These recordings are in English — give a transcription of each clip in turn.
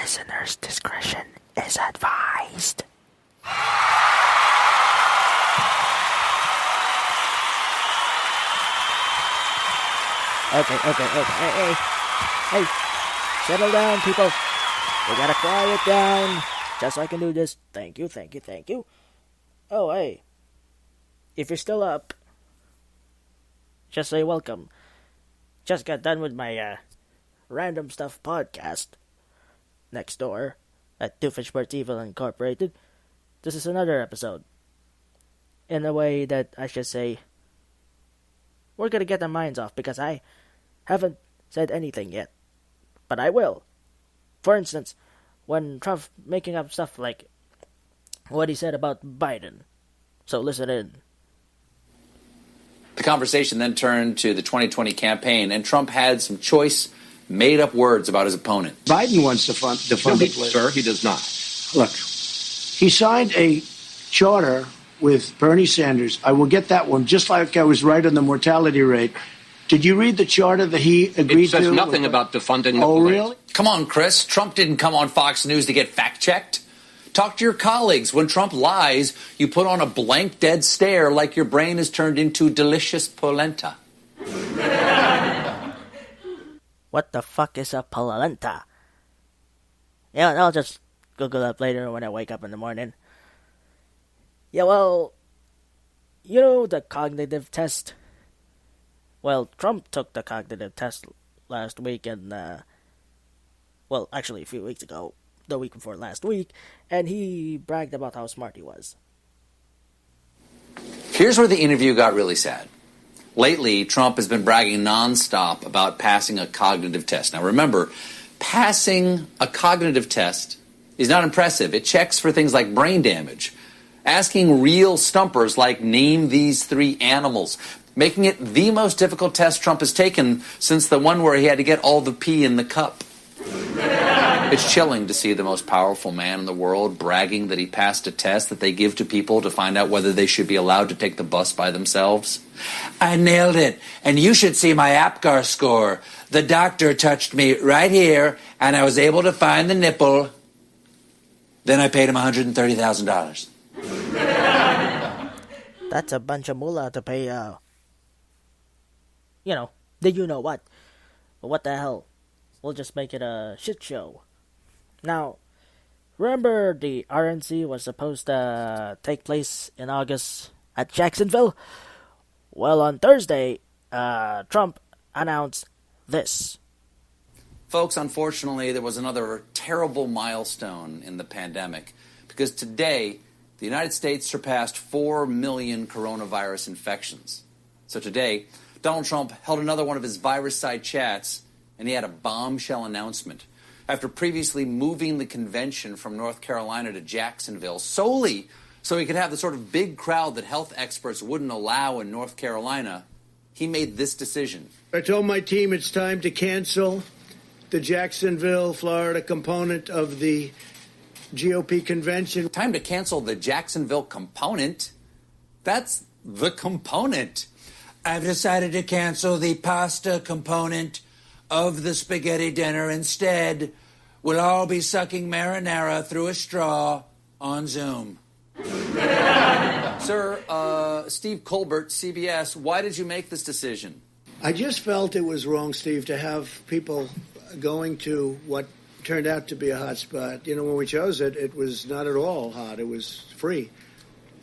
Listener's discretion is advised. Okay. Hey, settle down, people. We gotta quiet down, just so I can do this. Thank you. Oh, hey. If you're still up, just say welcome. Just got done with my Random Stuff podcast next door at Doofenshmirtz Evil Incorporated. This is another episode. In a way that I should say, we're gonna get our minds off because I haven't said anything yet. But I will. For instance, when Trump making up stuff like what he said about Biden. So listen in. The conversation then turned to the 2020 campaign, and Trump had some choice, made-up words about his opponent. Biden wants to fund it. Sir, he does not. Look, he signed a charter with Bernie Sanders. I will get that one, just like I was right on the mortality rate. Did you read the charter that he agreed to? It says nothing about defunding the police. Oh, really? Come on, Chris. Trump didn't come on Fox News to get fact-checked. Talk to your colleagues. When Trump lies, you put on a blank, dead stare like your brain is turned into delicious polenta. What the fuck is a polenta? Yeah, I'll just Google up later when I wake up in the morning. Yeah, well, you know the cognitive test? Well, Trump took the cognitive test last week and, well, actually a few weeks ago. The week before last week, and he bragged about how smart he was. Here's where the interview got really sad. Lately, Trump has been bragging nonstop about passing a cognitive test. Now remember, passing a cognitive test is not impressive. It checks for things like brain damage. Asking real stumpers like name these 3 animals. Making it the most difficult test Trump has taken since the one where he had to get all the pee in the cup. It's chilling to see the most powerful man in the world bragging that he passed a test that they give to people to find out whether they should be allowed to take the bus by themselves. I nailed it, and you should see my APGAR score. The doctor touched me right here, and I was able to find the nipple. Then I paid him $130,000. That's a bunch of moolah to pay, the you know what. But what the hell? We'll just make it a shit show. Now, remember the RNC was supposed to take place in August at Jacksonville? Well, on Thursday, Trump announced this. Folks, unfortunately, there was another terrible milestone in the pandemic because today, the United States surpassed 4 million coronavirus infections. So today, Donald Trump held another one of his virus-side chats, and he had a bombshell announcement. After previously moving the convention from North Carolina to Jacksonville solely so he could have the sort of big crowd that health experts wouldn't allow in North Carolina, he made this decision. I told my team it's time to cancel the Jacksonville, Florida component of the GOP convention. Time to cancel the Jacksonville component? That's the component. I've decided to cancel the pasta component of the spaghetti dinner. Instead, we'll all be sucking marinara through a straw on Zoom. Sir, Steve Colbert, CBS, why did you make this decision? I just felt it was wrong, Steve, to have people going to what turned out to be a hot spot. You know, when we chose it, it was not at all hot. It was free.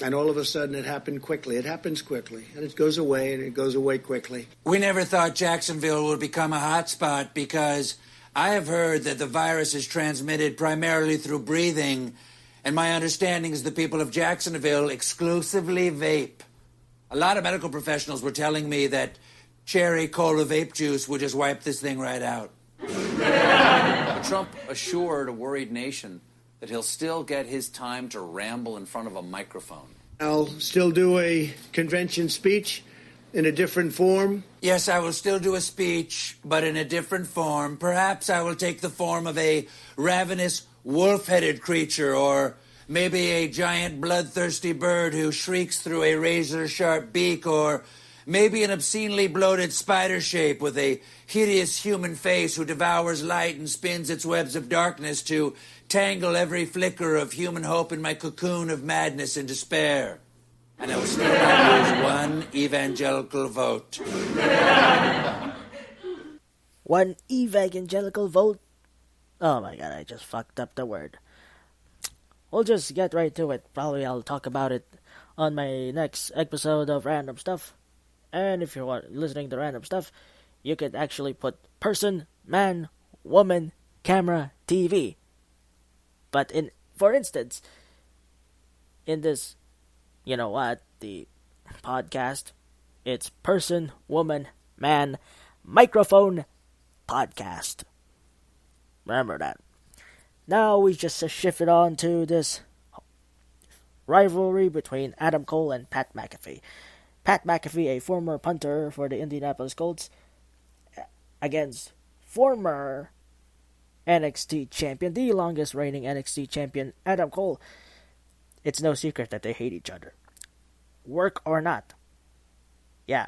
And all of a sudden, it happened quickly. It happens quickly. And it goes away, and it goes away quickly. We never thought Jacksonville would become a hotspot because I have heard that the virus is transmitted primarily through breathing. And my understanding is the people of Jacksonville exclusively vape. A lot of medical professionals were telling me that cherry cola vape juice would just wipe this thing right out. But Trump assured a worried nation that he'll still get his time to ramble in front of a microphone. I'll still do a convention speech in a different form. Yes, I will still do a speech, but in a different form. Perhaps I will take the form of a ravenous, wolf-headed creature, or maybe a giant, bloodthirsty bird who shrieks through a razor-sharp beak, or Maybe an obscenely bloated spider shape with a hideous human face who devours light and spins its webs of darkness to tangle every flicker of human hope in my cocoon of madness and despair. And I will still not lose one evangelical vote. One evangelical vote? Oh my god, I just fucked up the word. We'll just get right to it. Probably I'll talk about it on my next episode of Random Stuff. And if you're listening to Random Stuff, you could actually put person, man, woman, camera, TV. But for instance, in this, the podcast, it's person, woman, man, microphone, podcast. Remember that. Now we just shifted on to this rivalry between Adam Cole and Pat McAfee. Pat McAfee, a former punter for the Indianapolis Colts, against former NXT champion, the longest reigning NXT champion, Adam Cole. It's no secret that they hate each other. Work or not. Yeah,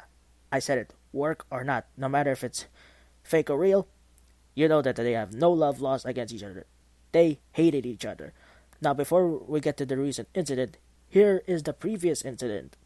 I said it. Work or not. No matter if it's fake or real, you know that they have no love lost against each other. They hated each other. Now, before we get to the recent incident, here is the previous incident.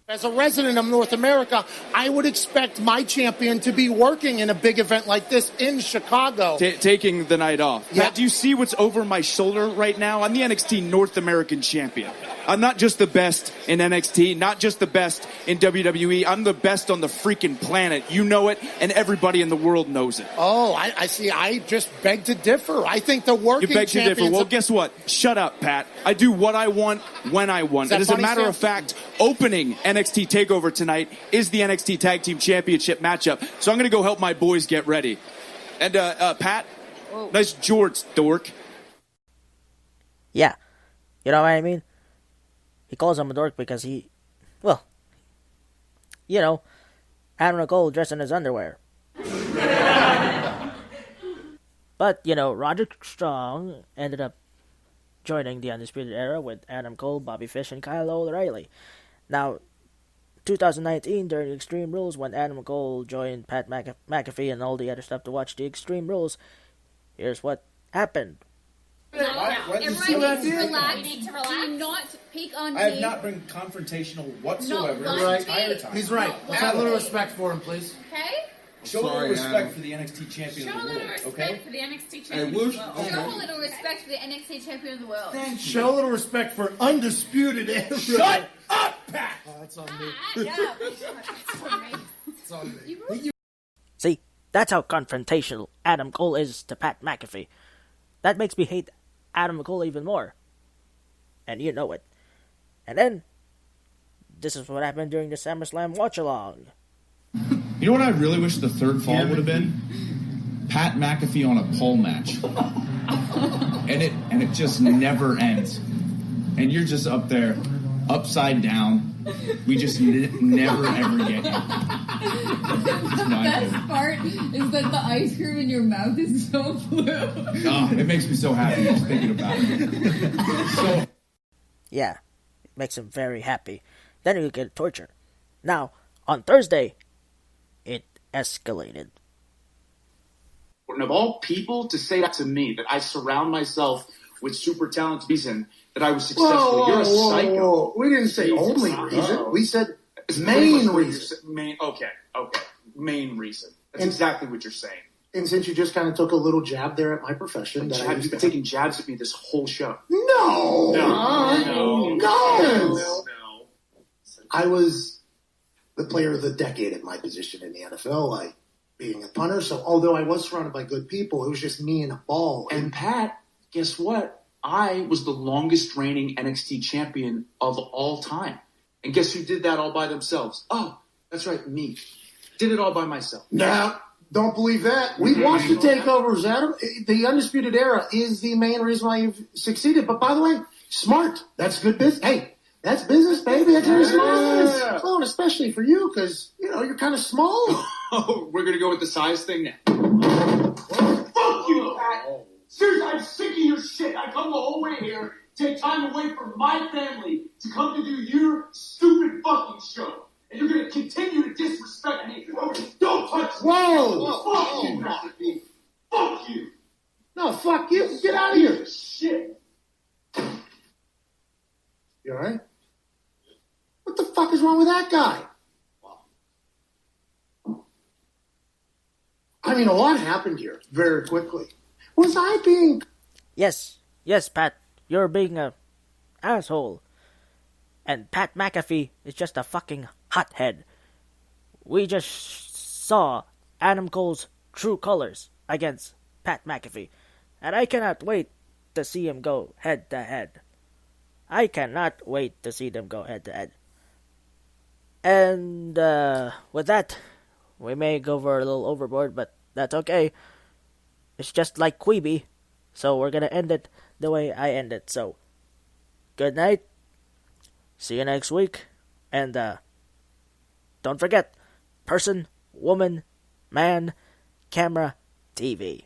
As a resident of North America, I would expect my champion to be working in a big event like this in Chicago. Taking the night off. Yeah. Pat, do you see what's over my shoulder right now? I'm the NXT North American champion. I'm not just the best in NXT, not just the best in WWE. I'm the best on the freaking planet. You know it, and everybody in the world knows it. Oh, I see. I just beg to differ. I think the working You beg to differ. Well, guess what? Shut up, Pat. I do what I want when I want. And as a matter of fact, opening NXT TakeOver tonight is the NXT Tag Team Championship matchup. So I'm going to go help my boys get ready. And, Pat, nice jorts, dork. Yeah, you know what I mean? He calls him a dork because Adam Cole dressed in his underwear. But, Roderick Strong ended up joining the Undisputed Era with Adam Cole, Bobby Fish, and Kyle O'Reilly. Now, 2019, during Extreme Rules, when Adam Cole joined Pat McAfee and all the other stuff to watch the Extreme Rules, here's what happened. Everyone needs to relax. You need to relax. Do not peek on me. I have not been confrontational whatsoever No, the entire time. He's right. Let's have a little respect for him, please. Okay? Show a little respect for the NXT champion Show of a the little world, respect okay? for the NXT champion of the world. Okay. Show a little respect for the NXT champion of the world. Show a little respect for Undisputed Era. Shut up, Pat! That's on me. Yeah. It's on me. See, that's how confrontational Adam Cole is to Pat McAfee. That makes me hate Adam Cole even more. And you know it. And then, this is what happened during the SummerSlam watch-along. You know what I really wish the third fall would have been? Pat McAfee on a pole match. and it just never ends. And you're just up there, upside down. We just never ever get you. The best part is that the ice cream in your mouth is so blue. Oh, it makes me so happy just thinking about it. Yeah, it makes him very happy. Then you get torture. Now, on Thursday, it escalated. And of all people to say that to me, that I surround myself with super talented reason, that I was successful. You're a psycho. Whoa. We didn't say Jesus. only reason. We said It's main pretty much reason. Okay. Main reason. That's exactly what you're saying. And since you just kind of took a little jab there at my profession, You've been taking jabs at me this whole show. No. I was the player of the decade at my position in the NFL, like being a punter. So although I was surrounded by good people, it was just me and a ball. And Pat, guess what? I was the longest reigning NXT champion of all time. And guess who did that all by themselves? Oh, that's right, me. Did it all by myself. Nah, don't believe that. We watched the takeovers, Adam. The Undisputed Era is the main reason why you've succeeded. But by the way, smart. That's good business. Hey, that's business, baby. That's very smart. Oh, and especially for you, because, you're kind of small. Oh, we're going to go with the size thing now. Fuck you, Pat. Seriously, I'm sick of your shit. I come the whole way here, take time away from my family to come to do your stupid fucking show. And you're going to continue to disrespect me. Don't touch me. Whoa. Fuck you, McAfee. Fuck you. No, fuck you. Get out of here. Shit. You all right? What the fuck is wrong with that guy? I mean, a lot happened here very quickly. Was I being... Yes, Pat, you're being a asshole. And Pat McAfee is just a fucking hothead. We just saw Adam Cole's true colors against Pat McAfee. And I cannot wait to see him go head to head. I cannot wait to see them go head to head. And with that, we may go a little overboard, but that's okay. It's just like Queeby, so we're gonna end it the way I end it. So, good night. See you next week. And don't forget, person, woman, man, camera, TV.